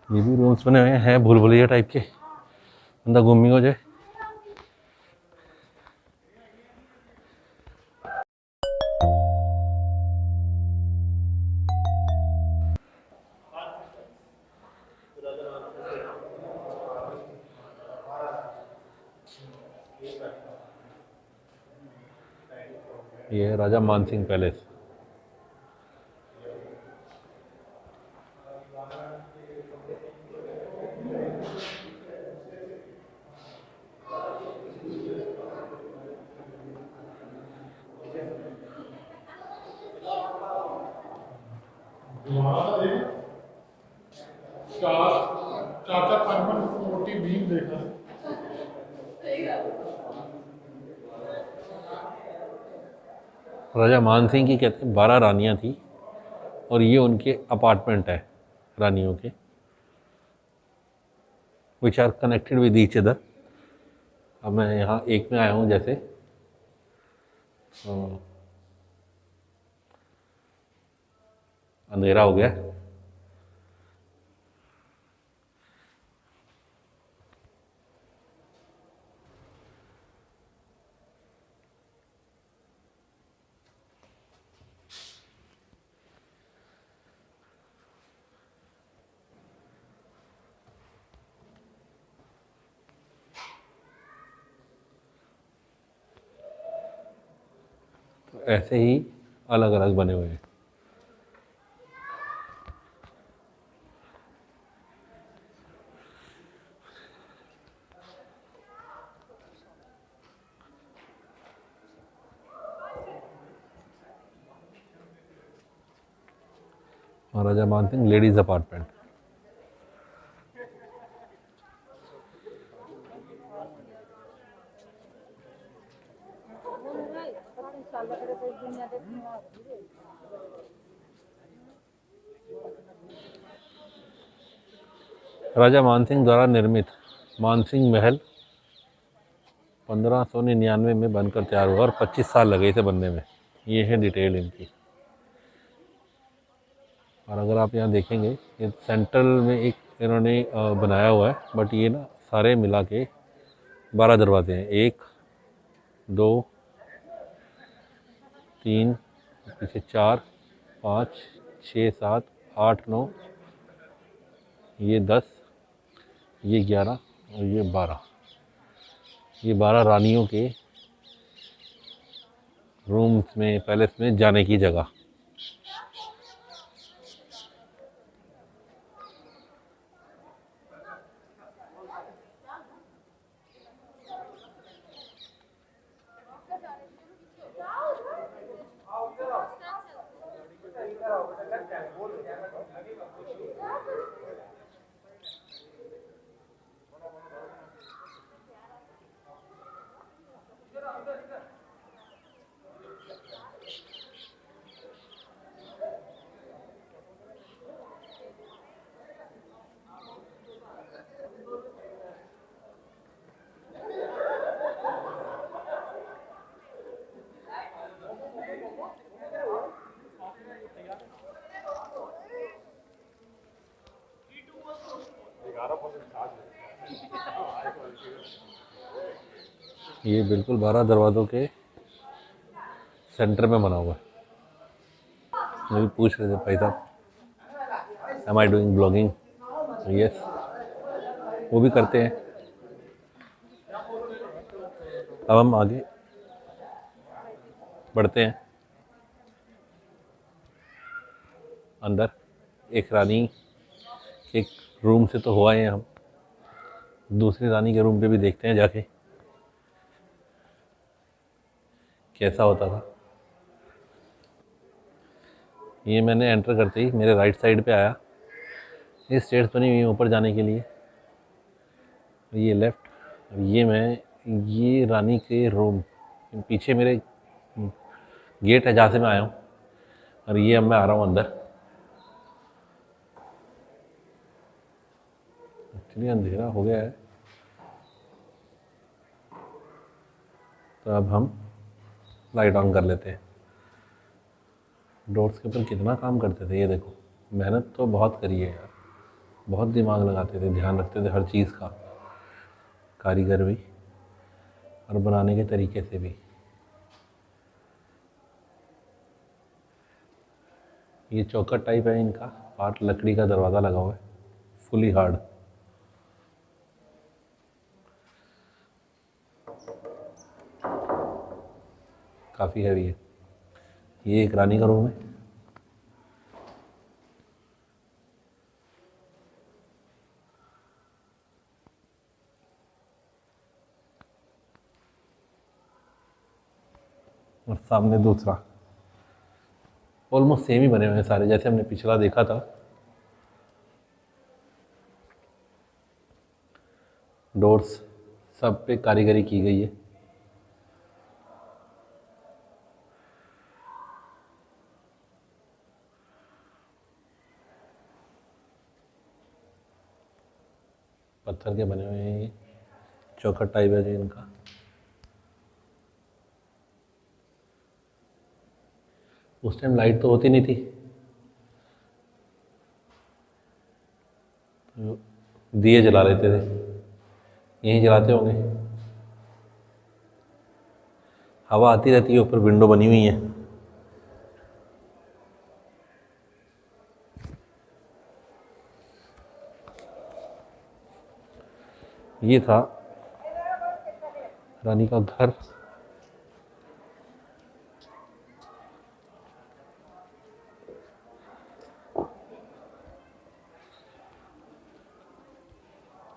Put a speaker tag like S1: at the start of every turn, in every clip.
S1: ये भी रूम्स बने हुए हैं भूल भुलैया टाइप के, बंदा गुम ही हो जाए। ये है राजा मानसिंह पैलेस।
S2: चार चार चार पाँच पाँच मोटी भीम देखा है।
S1: राजा मानसिंह की कहते हैं 12 रानियां थी और ये उनके अपार्टमेंट है रानियों के, which are connected with each other. अब मैं यहाँ एक में आया हूँ जैसे, अंधेरा हो गया। तो ऐसे ही अलग अलग बने हुए हैं। महाराजा मानसिंह लेडीज अपार्टमेंट। राजा मानसिंह द्वारा निर्मित मानसिंह महल 1599 में बनकर तैयार हुआ और 25 साल लगे इसे बनने में। ये है डिटेल इनकी। और अगर आप यहाँ देखेंगे, ये सेंट्रल में एक इन्होंने बनाया हुआ है, बट ये ना सारे मिला के 12 दरवाजे हैं। 1 2 3, पीछे 4 5 6 7 8 9, ये 10, ये 11 और ये 12। ये 12 रानियों के रूम्स में, पैलेस में जाने की जगह। ये बिल्कुल 12 दरवाज़ों के सेंटर में बना हुआ है। मुझे पूछ रहे थे भाई साहब, am I doing blogging? Yes, वो भी करते हैं। अब हम आगे बढ़ते हैं। अंदर एक रानी के रूम से तो हुआ है, हम दूसरी रानी के रूम पे भी देखते हैं जाके कैसा होता था। ये मैंने एंटर करते ही मेरे राइट साइड पे आया। ये स्टेयर्स बनी हुई हैं ऊपर जाने के लिए। ये लेफ़्ट, ये मैं, ये रानी के रूम। पीछे मेरे गेट है जहाँ से मैं आया हूँ, और ये अब मैं आ रहा हूँ अंदर। एक्चुअली अंधेरा हो गया है, तो अब हम लाइट ऑन कर लेते हैं। डोर्स के ऊपर कितना काम करते थे, ये देखो, मेहनत तो बहुत करी है यार। बहुत दिमाग लगाते थे, ध्यान रखते थे हर चीज़ का, कारीगर भी और बनाने के तरीके से भी। ये चौखट टाइप है इनका पार्ट, लकड़ी का दरवाज़ा लगा हुआ है, फुली हार्ड। काफ़ी हैवी है। ये एक रानी का रूम है। और सामने दूसरा, ऑलमोस्ट सेम ही बने हुए हैं सारे, जैसे हमने पिछला देखा था। डोर्स सब पे कारीगरी की गई है। पत्थर के बने हुए हैं ये, चौखट टाइप है जो इनका। उस टाइम लाइट तो होती नहीं थी, तो दिए जला लेते थे, यहीं जलाते होंगे। हवा आती रहती है, ऊपर विंडो बनी हुई है। ये था रानी का घर।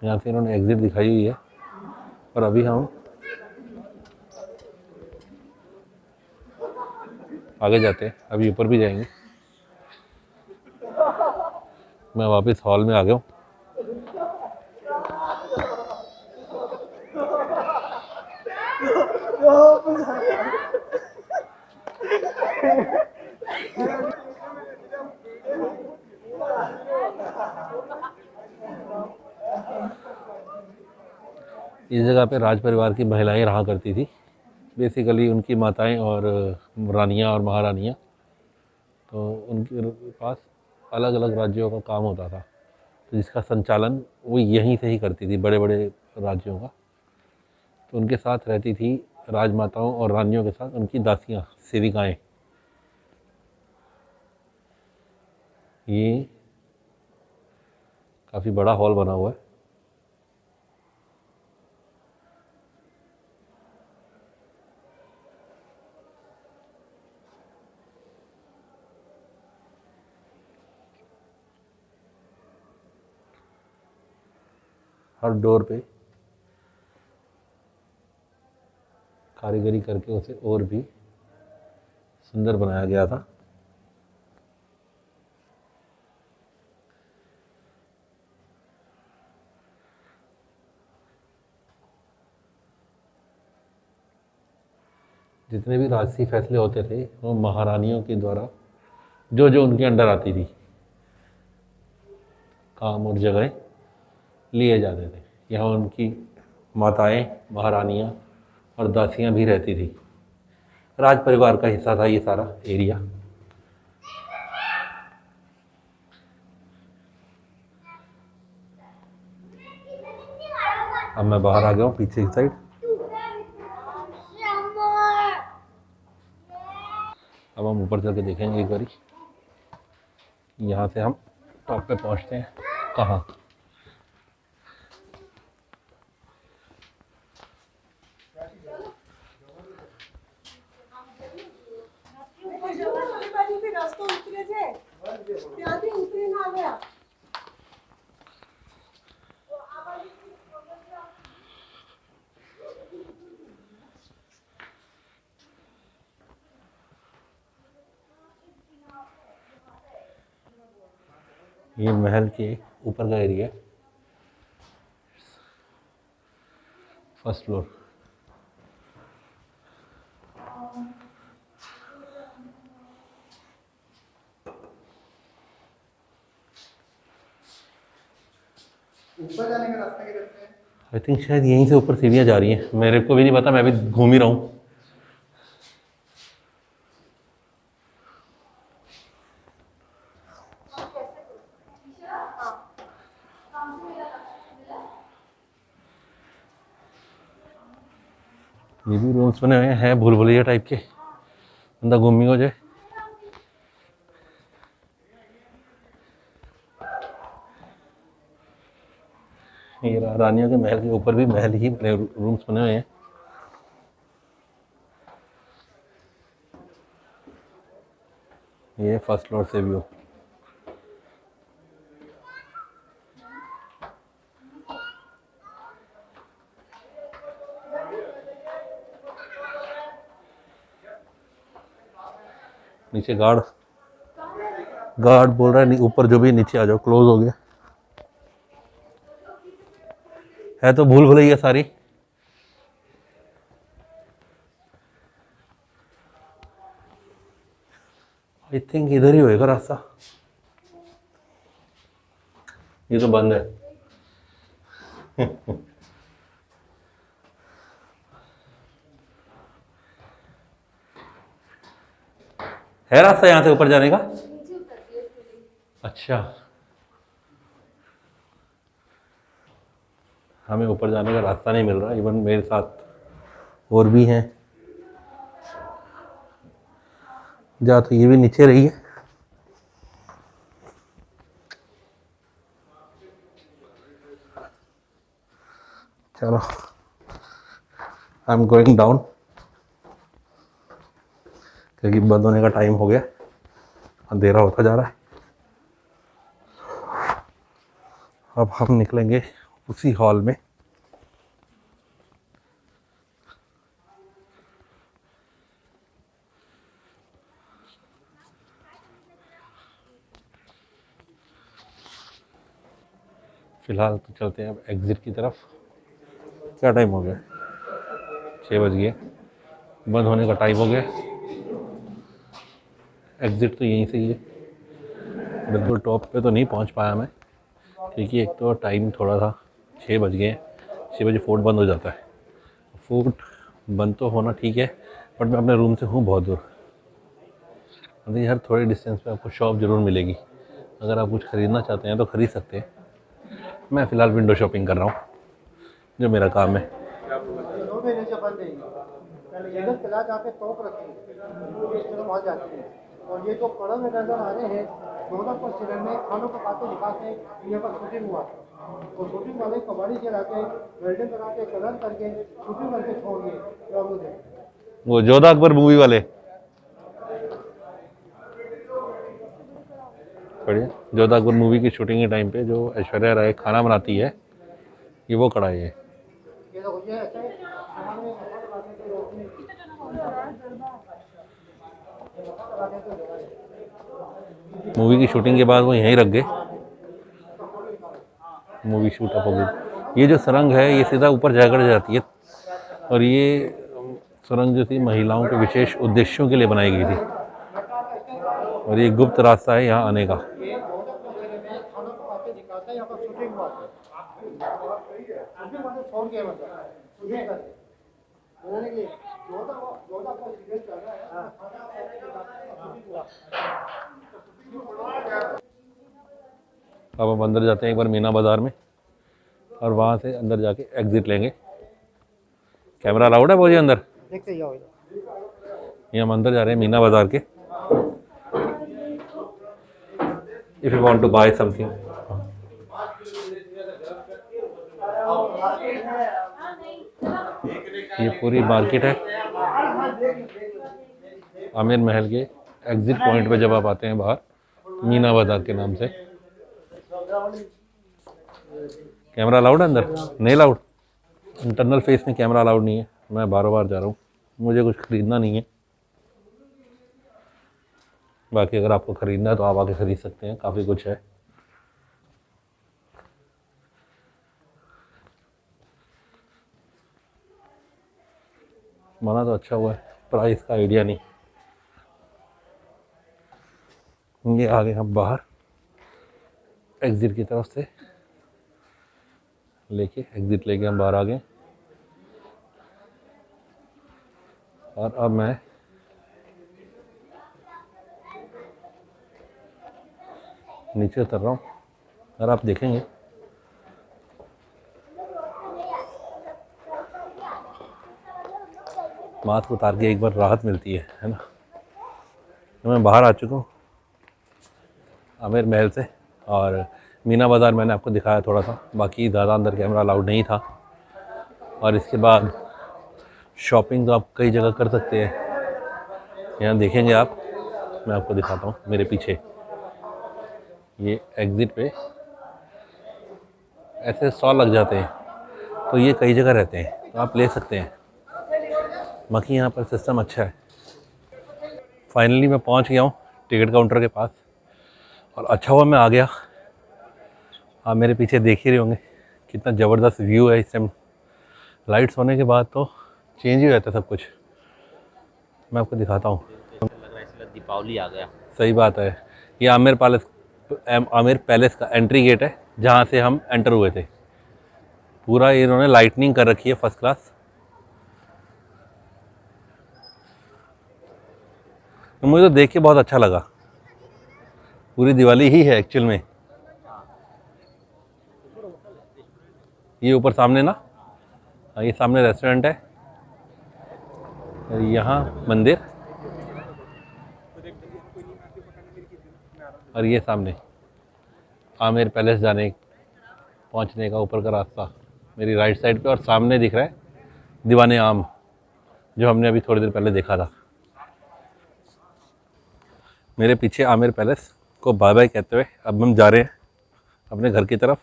S1: यहाँ से इन्होंने एग्जिट दिखाई हुई है, और अभी हम आगे जाते हैं, अभी ऊपर भी जाएंगे। मैं वापस हॉल में आ गया हूँ। इस जगह पे राज परिवार की महिलाएं रहा करती थी, बेसिकली उनकी माताएं और रानियां और महारानियां। तो उनके पास अलग अलग राज्यों का काम होता था, तो जिसका संचालन वो यहीं से ही करती थी, बड़े बड़े राज्यों का। तो उनके साथ रहती थी राजमाताओं और रानियों के साथ उनकी दासियां, सेविकाएं। ये काफ़ी बड़ा हॉल बना हुआ है। हर डोर पे कारीगरी करके उसे और भी सुंदर बनाया गया था। जितने भी राजसी फैसले होते थे वो महारानियों के द्वारा, जो जो उनके अंडर आती थी, काम और जगह लिए जाते थे। यहाँ उनकी माताएं, महारानियाँ और दासियाँ भी रहती थी। राज परिवार का हिस्सा था ये सारा एरिया। अब मैं बाहर आ गया हूँ पीछे की साइड। अब हम ऊपर चल के देखेंगे एक बारी। यहाँ से हम टॉप पे पहुँचते हैं। कहाँ? ये महल के ऊपर का एरिया, फर्स्ट फ्लोर।
S2: ऊपर जाने का रास्ता किधर से है?
S1: आई थिंक शायद यहीं से ऊपर सीढ़ियाँ जा रही हैं, मेरे को भी नहीं पता, मैं भी घूम ही रहा हूँ। ये भी रूम्स बने हुए हैं भूल भुलैया टाइप के, बंदा घूमी हो जाए। ये रानियों के महल के ऊपर भी महल ही बने, रूम्स बने हुए हैं। ये फर्स्ट फ्लोर से व्यू। नीचे गार्ड बोल रहा है ऊपर जो भी नीचे आ जाओ, क्लोज हो गया है। तो भूल भुलैया सारी। आई थिंक इधर ही होएगा रास्ता, ये तो बंद है। है रास्ता यहाँ से ऊपर जाने का? अच्छा, हमें ऊपर जाने का रास्ता नहीं मिल रहा। इवन मेरे साथ और भी हैं, जा तो ये भी नीचे रही है। चलो, आई एम गोइंग डाउन, क्योंकि बंद होने का टाइम हो गया, अंधेरा होता जा रहा है। अब हम निकलेंगे उसी हॉल में। फिलहाल तो चलते हैं अब एग्ज़िट की तरफ। क्या टाइम हो गया? 6 बज गए, बंद होने का टाइम हो गया। एग्ज़िट तो यहीं से ही है। बिल्कुल टॉप पे तो नहीं पहुंच पाया मैं, क्योंकि एक तो टाइम थोड़ा था, 6 बज गए। 6 बजे फोर्ट बंद हो जाता है। फोर्ट बंद तो होना ठीक है, बट मैं अपने रूम से हूँ बहुत दूर। मतलब यार थोड़े डिस्टेंस पे आपको शॉप ज़रूर मिलेगी, अगर आप कुछ ख़रीदना चाहते हैं तो ख़रीद सकते हैं। मैं फ़िलहाल विंडो शॉपिंग कर रहा हूँ, जो मेरा काम है।
S3: 2 महीने से बंद है। पहले इधर चला जाके टॉप रखी इस तरफ आ जाती है। और ये जो पड़े में नजर आ रहे हैं, दोनों पर सिलेंडर में खानों पकाते दिखाते यहाँ पर शूटिंग हुआ था। और शूटिंग वाले कबाड़ी चला के वेल्डिंग करा के कलर करके शूटिंग करके छोड़ दिए।
S1: वो जोधा अकबर मूवी वाले, बढ़िया। जोधा अकबर मूवी की शूटिंग के टाइम पे जो ऐश्वर्या राय खाना बनाती है, ये वो कढ़ाई है।
S3: ये तो मुझे ऐसे सामान में मसाला लगाने के रोकने की
S1: मूवी की शूटिंग के बाद वो यहीं रख गए, मूवी शूट अप हो गई। ये जो सुरंग है ये सीधा ऊपर जाकर जाती है, और ये सुरंग जो थी महिलाओं के विशेष उद्देश्यों के लिए बनाई गई थी, और ये गुप्त रास्ता है यहाँ आने का।
S3: ये दोनों पर सिलेंडर में खाना पकाते दिखाते यहाँ पर शूटिंग हुआ था। शूटिंग वाले छोड़ गए मतलब शूटिंग करके बोलने की जोधा पर सीरियल चल रहा है।
S1: अब हम अंदर जाते हैं एक बार मीना बाज़ार में, और वहाँ से अंदर जाके एग्ज़िट लेंगे। कैमरा अलाउड है भाजी अंदर?
S3: देखते ही आओ।
S1: ये हम अंदर जा रहे हैं मीना बाज़ार के। If you want to buy something, ये पूरी मार्केट है आमिर महल के एग्ज़िट पॉइंट पे। जब आप आते हैं बाहर, मीना बाज़ार के नाम से। कैमरा अलाउड है अंदर? नहीं अलाउड। इंटरनल फेस में कैमरा अलाउड नहीं है। मैं बार बार जा रहा हूँ, मुझे कुछ ख़रीदना नहीं है। बाकी अगर आपको ख़रीदना है तो आप आके ख़रीद सकते हैं, काफ़ी कुछ है। माना तो अच्छा हुआ है, प्राइस का आइडिया नहीं। ये आगे हम बाहर एग्ज़िट की तरफ से लेके एग्ज़िट लेके हम बाहर आ गए, और अब मैं नीचे उतर रहा हूँ। और आप देखेंगे मास्क उतार के एक बार राहत मिलती है ना। तो मैं बाहर आ चुका हूँ आमेर महल से, और मीना बाज़ार मैंने आपको दिखाया थोड़ा सा, बाकी ज़्यादा अंदर कैमरा अलाउड नहीं था। और इसके बाद शॉपिंग तो आप कई जगह कर सकते हैं। यहाँ देखेंगे आप, मैं आपको दिखाता हूँ मेरे पीछे, ये एग्ज़िट पे ऐसे स्टॉल लग जाते हैं, तो ये कई जगह रहते हैं, तो आप ले सकते हैं। बाकी यहाँ पर सिस्टम अच्छा है। फाइनली मैं पहुँच गया हूँ टिकट काउंटर के पास, और अच्छा हुआ मैं आ गया। आप मेरे पीछे देख ही रहे होंगे कितना ज़बरदस्त व्यू है इस टाइम। लाइट्स होने के बाद तो चेंज ही हो जाता है सब कुछ। मैं आपको दिखाता हूँ।
S4: लग रहा है इसलिए दीपावली आ गया।
S1: सही बात है। ये आमेर पैलेस का एंट्री गेट है, जहाँ से हम एंटर हुए थे। पूरा इन्होंने लाइटनिंग कर रखी है फर्स्ट क्लास। तो मुझे तो देख के बहुत अच्छा लगा। पूरी दिवाली ही है एक्चुअल में। ये ऊपर सामने ना, ये सामने रेस्टोरेंट है, यहाँ मंदिर, और ये सामने आमेर पैलेस पहुँचने का ऊपर का रास्ता मेरी राइट साइड पे, और सामने दिख रहा है दीवाने आम, जो हमने अभी थोड़ी देर पहले देखा था। मेरे पीछे आमेर पैलेस को बाय बाय कहते हुए अब हम जा रहे हैं अपने घर की तरफ।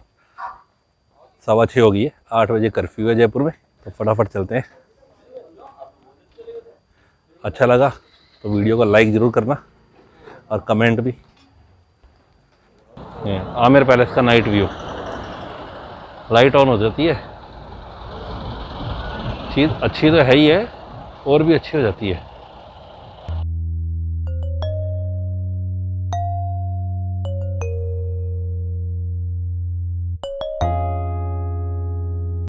S1: 6:15 हो गई है, 8 बजे कर्फ्यू है जयपुर में, तो फटाफट चलते हैं। अच्छा लगा तो वीडियो को लाइक ज़रूर करना और कमेंट भी। आमेर पैलेस का नाइट व्यू, लाइट ऑन हो जाती है, चीज़ अच्छी तो है ही है, और भी अच्छी हो जाती है।